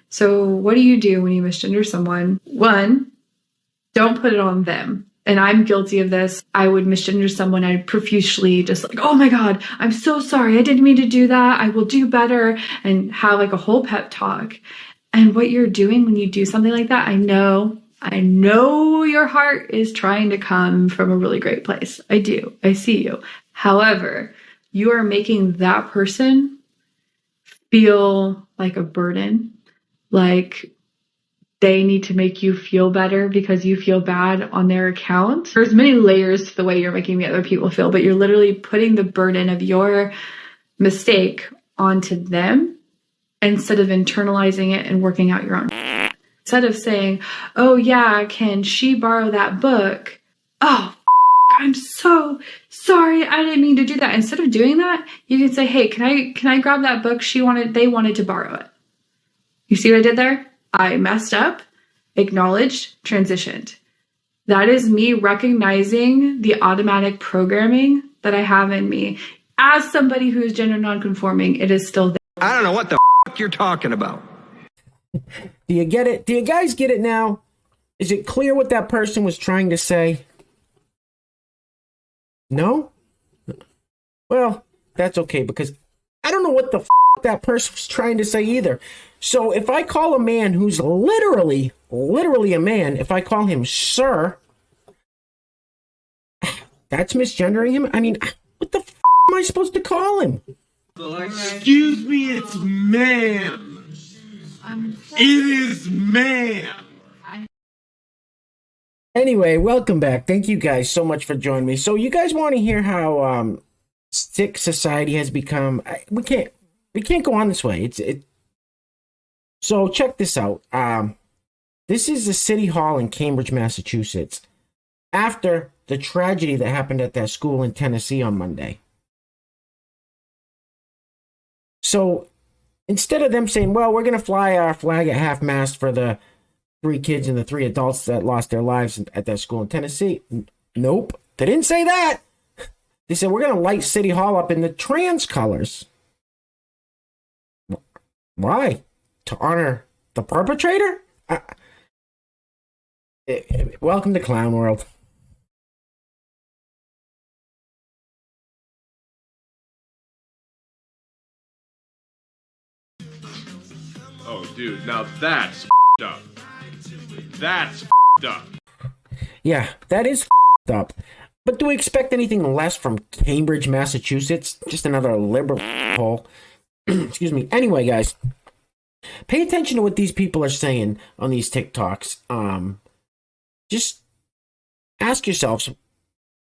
So what do you do when you misgender someone? One, don't put it on them. And I'm guilty of this. I would misgender someone. I'd profusely just like, oh my God, I'm so sorry. I didn't mean to do that. I will do better, and have like a whole pep talk. And what you're doing when you do something like that, I know your heart is trying to come from a really great place. I do. I see you. However, you are making that person feel like a burden, like they need to make you feel better because you feel bad on their account. There's many layers to the way you're making the other people feel, but you're literally putting the burden of your mistake onto them instead of internalizing it and working out your own. Instead of saying, oh yeah, can she borrow that book? Oh, I'm so sorry. I didn't mean to do that. Instead of doing that, you can say, hey, can I grab that book? They wanted to borrow it. You see what I did there? I messed up, acknowledged, transitioned. That is me recognizing the automatic programming that I have in me. As somebody who is gender nonconforming, it is still there. I don't know what the you're talking about. Do you get it? Do you guys get it now? Is it clear what that person was trying to say? No? Well, that's okay, because I don't know what the that person was trying to say either. So if I call a man who's literally a man, if I call him sir, that's misgendering him? I mean, what the am I supposed to call him? Excuse me, it's man. It is man. Anyway, welcome back. Thank you guys so much for joining me. So you guys want to hear how sick society has become? We can't go on this way. So check this out. This is the City Hall in Cambridge, Massachusetts, after the tragedy that happened at that school in Tennessee on Monday. So instead of them saying, well, we're going to fly our flag at half-mast for the 3 kids and the 3 adults that lost their lives at that school in Tennessee. Nope. They didn't say that. They said, we're going to light City Hall up in the trans colors. Why? To honor the perpetrator? Welcome to Clown World. Oh, dude, now that's up. That's up. Yeah, that is up. But do we expect anything less from Cambridge, Massachusetts? Just another liberal hole. Excuse me. Anyway, guys, pay attention to what these people are saying on these TikToks. Just ask yourselves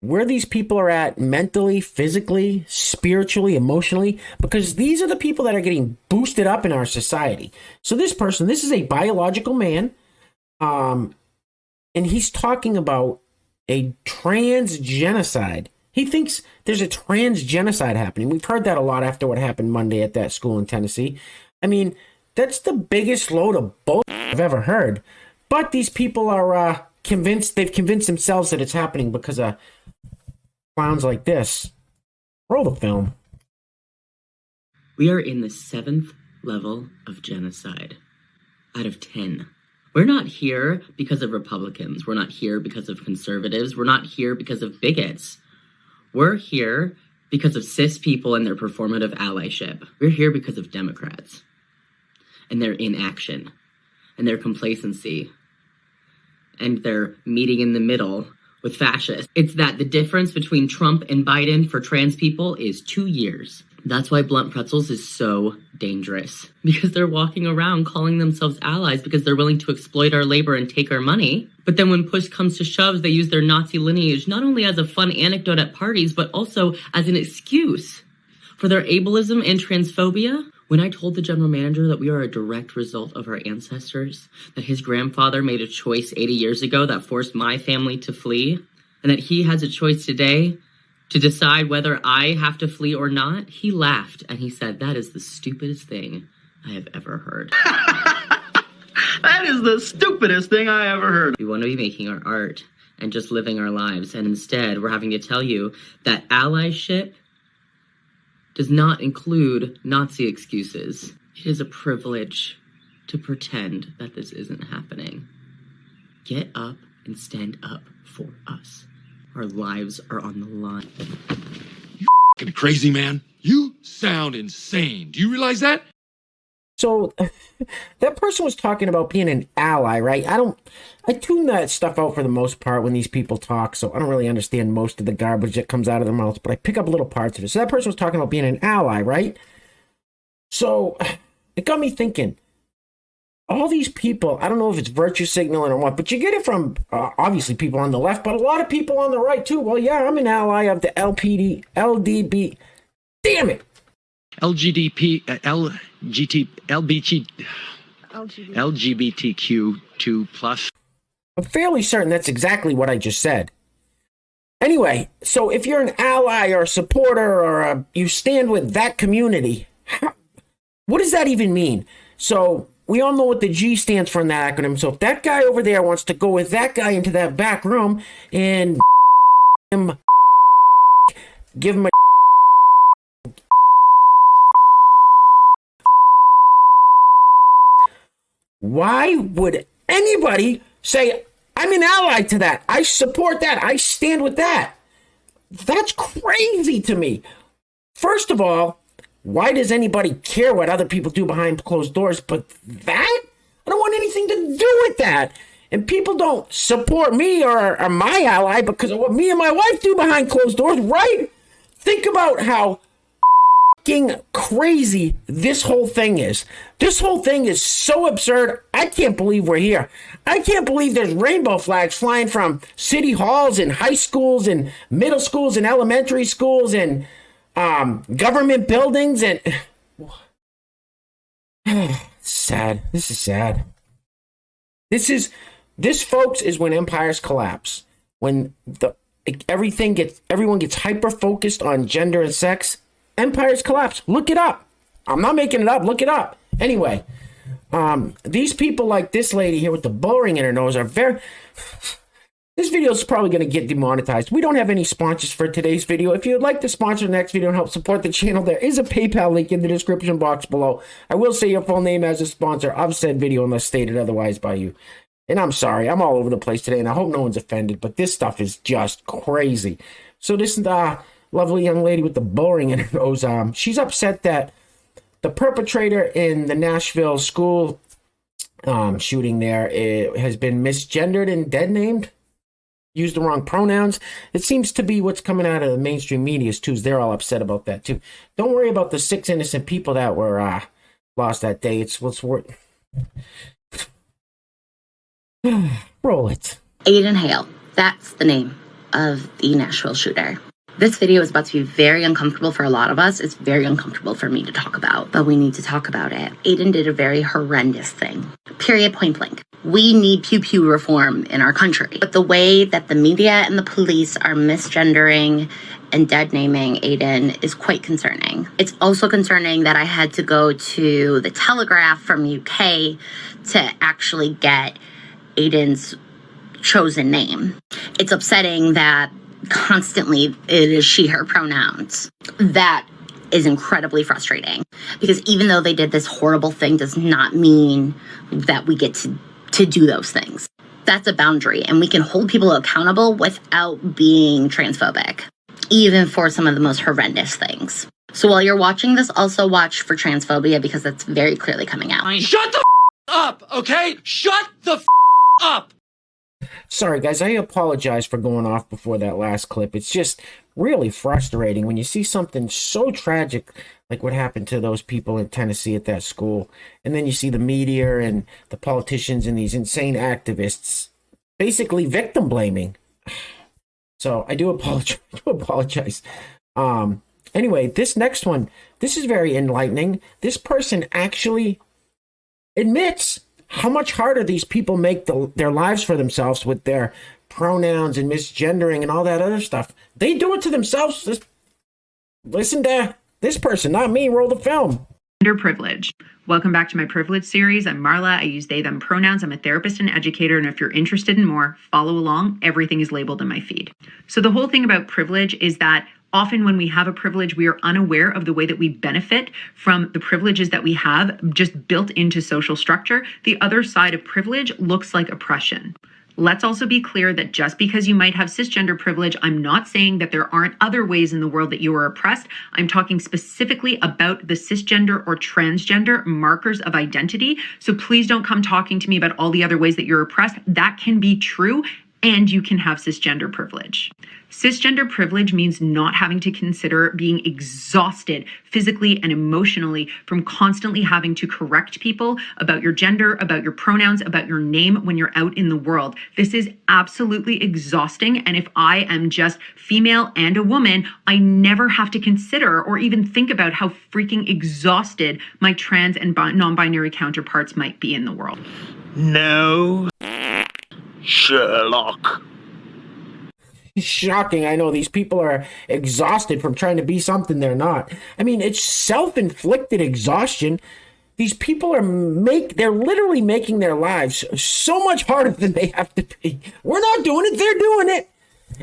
where these people are at mentally, physically, spiritually, emotionally, because these are the people that are getting boosted up in our society. So this is a biological man, and he's talking about a trans genocide. He thinks there's a trans genocide happening. We've heard that a lot after what happened Monday at that school in Tennessee. I mean, that's the biggest load of bullshit I've ever heard. But these people are convinced, they've convinced themselves that it's happening because of clowns like this. Roll the film. We are in the 7th level of genocide out of 10. We're not here because of Republicans. We're not here because of conservatives. We're not here because of bigots. We're here because of cis people and their performative allyship. We're here because of Democrats and their inaction and their complacency and their meeting in the middle with fascists. It's that the difference between Trump and Biden for trans people is 2 years. That's why Blunt Pretzels is so dangerous. Because they're walking around calling themselves allies because they're willing to exploit our labor and take our money. But then when push comes to shove, they use their Nazi lineage not only as a fun anecdote at parties, but also as an excuse for their ableism and transphobia. When I told the general manager that we are a direct result of our ancestors, that his grandfather made a choice 80 years ago that forced my family to flee, and that he has a choice today to decide whether I have to flee or not, he laughed and he said, that is the stupidest thing I have ever heard. That is the stupidest thing I ever heard. We want to be making our art and just living our lives, and instead we're having to tell you that allyship does not include Nazi excuses. It is a privilege to pretend that this isn't happening. Get up and stand up for us. Our lives are on the line. You crazy, man. You sound insane. Do you realize that? So that person was talking about being an ally, right? I tune that stuff out for the most part when these people talk, so I don't really understand most of the garbage that comes out of their mouths, but I pick up little parts of it. So that person was talking about being an ally, right? So it got me thinking, all these people, I don't know if it's virtue signaling or what, but you get it from obviously people on the left, but a lot of people on the right too. Well, yeah, I'm an ally of the LDB. Damn it. LGBTQ2+. I'm fairly certain that's exactly what I just said. Anyway, so if you're an ally or a supporter or you stand with that community, what does that even mean? So we all know what the G stands for in that acronym. So if that guy over there wants to go with that guy into that back room and give him a why would anybody say, I'm an ally to that? I support that. I stand with that. That's crazy to me. First of all, why does anybody care what other people do behind closed doors? But that? I don't want anything to do with that. And people don't support me or my ally because of what me and my wife do behind closed doors, right? Think about how crazy this whole thing is. This whole thing is so absurd. I can't believe we're here. I can't believe there's rainbow flags flying from city halls and high schools and middle schools and elementary schools and government buildings and sad. This is sad. This folks is when empires collapse. When everyone gets hyper focused on gender and sex. Empires collapse. Look it up. I'm not making it up. Look it up. Anyway, these people like this lady here with the bull ring in her nose are very... This video is probably going to get demonetized. We don't have any sponsors for today's video. If you'd like to sponsor the next video and help support the channel, there is a PayPal link in the description box below. I will say your full name as a sponsor of said video unless stated otherwise by you. And I'm sorry. I'm all over the place today, and I hope no one's offended, but this stuff is just crazy. So this lovely young lady with the bull ring in her nose, she's upset that the perpetrator in the Nashville school shooting there has been misgendered and dead named, used the wrong pronouns. It seems to be what's coming out of the mainstream media too. They're all upset about that too. Don't worry about the 6 innocent people that were lost that day. It's what's worth. Roll it. Aiden Hale. That's the name of the Nashville shooter. This video is about to be very uncomfortable for a lot of us. It's very uncomfortable for me to talk about, but we need to talk about it. Aiden did a very horrendous thing. Period, point blank. We need pew-pew reform in our country. But the way that the media and the police are misgendering and dead naming Aiden is quite concerning. It's also concerning that I had to go to the Telegraph from UK to actually get Aiden's chosen name. It's upsetting that constantly it is she, her pronouns. That is incredibly frustrating because even though they did this horrible thing does not mean that we get to do those things. That's a boundary, and we can hold people accountable without being transphobic, even for some of the most horrendous things. So while you're watching this, also watch for transphobia because that's very clearly coming out. Shut the up, okay? Shut the up! Sorry, guys, I apologize for going off before that last clip. It's just really frustrating when you see something so tragic like what happened to those people in Tennessee at that school, and then you see the media and the politicians and these insane activists basically victim blaming. So I do apologize. Anyway, this next one, this is very enlightening. This person actually admits how much harder these people make their lives for themselves with their pronouns and misgendering and all that other stuff. They do it to themselves. Just listen to this person, not me. Roll the film. Underprivileged. Welcome back to my privilege series. I'm Marla. I use they, them pronouns. I'm a therapist and educator. And if you're interested in more, follow along. Everything is labeled in my feed. So the whole thing about privilege is that Often when we have a privilege, we are unaware of the way that we benefit from the privileges that we have just built into social structure. The other side of privilege looks like oppression. Let's also be clear that just because you might have cisgender privilege, I'm not saying that there aren't other ways in the world that you are oppressed. I'm talking specifically about the cisgender or transgender markers of identity. So please don't come talking to me about all the other ways that you're oppressed. That can be true, and you can have cisgender privilege. Cisgender privilege means not having to consider being exhausted physically and emotionally from constantly having to correct people about your gender, about your pronouns, about your name when you're out in the world. This is absolutely exhausting. And if I am just female and a woman, I never have to consider or even think about how freaking exhausted my trans and non-binary counterparts might be in the world. No, Sherlock. Shocking. I know these people are exhausted from trying to be something they're not. I mean, it's self-inflicted exhaustion. These people are they're literally making their lives so much harder than they have to be. We're not doing it, they're doing it.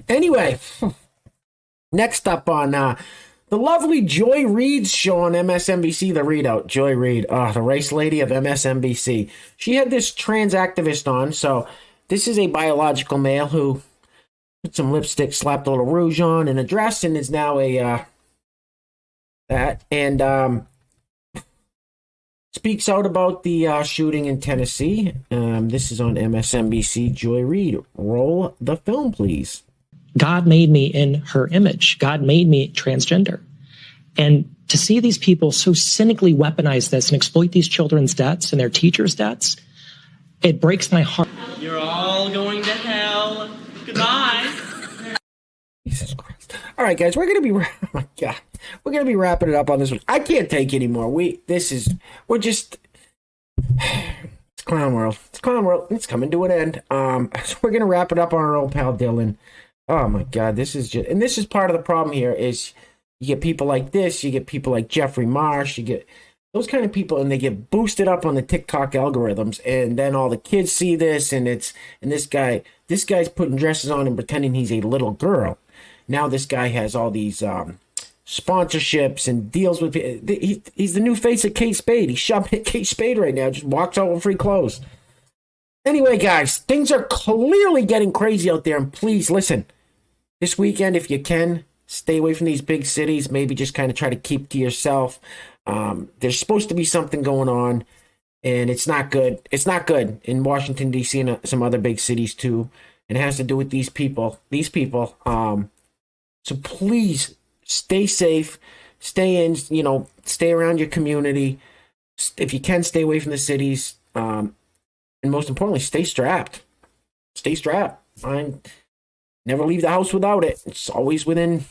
Anyway, next up on the lovely Joy Reid's show on MSNBC, The Readout. Joy Reid, the race lady of MSNBC. She had this trans activist on, so this is a biological male who put some lipstick, slapped a little rouge on, and a dress, and is now speaks out about the shooting in Tennessee. This is on MSNBC. Joy Reid, roll the film, please. God made me in her image. God made me transgender. And to see these people so cynically weaponize this and exploit these children's deaths and their teachers' deaths, it breaks my heart. You're all going to hell. Goodbye. Jesus Christ. All right, guys, we're gonna be we're gonna be wrapping it up on this one. I can't take it anymore. It's clown world. It's clown world. It's coming to an end. So we're gonna wrap it up on our old pal Dylan. Oh my God, this is part of the problem here. Is you get people like this, you get people like Jeffrey Marsh, you get those kind of people, and they get boosted up on the TikTok algorithms, and then all the kids see this, and this guy's putting dresses on and pretending he's a little girl. Now this guy has all these sponsorships and deals with. He's the new face of Kate Spade. He's shopping at Kate Spade right now. Just walks out with free clothes. Anyway, guys, things are clearly getting crazy out there, and please listen. This weekend, if you can, stay away from these big cities. Maybe just kind of try to keep to yourself. There's supposed to be something going on, and it's not good. It's not good in Washington, D.C. and some other big cities too. And it has to do with these people. So please stay safe, stay around your community. If you can, stay away from the cities. And most importantly, stay strapped. Stay strapped. Never leave the house without it. It's always within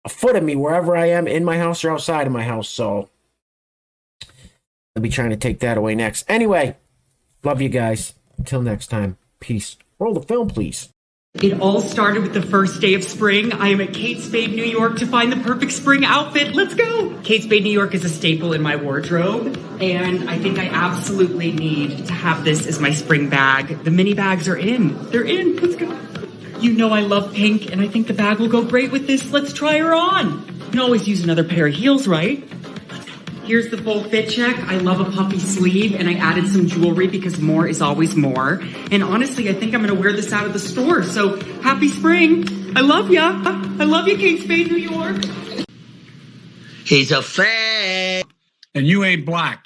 a foot of me wherever I am, in my house or outside of my house. So I'll be trying to take that away next. Anyway, love you guys. Until next time, peace. Roll the film, please. It all started with the first day of spring. I am at Kate Spade, New York to find the perfect spring outfit. Let's go! Kate Spade, New York is a staple in my wardrobe, and I think I absolutely need to have this as my spring bag. The mini bags are in. They're in. Let's go. You know I love pink, and I think the bag will go great with this. Let's try her on. You can always use another pair of heels, right? Here's the full fit check. I love a puffy sleeve, and I added some jewelry because more is always more. And honestly, I think I'm going to wear this out of the store. So happy spring. I love ya. I love you, Kate Spade, New York. He's a fag. And you ain't black.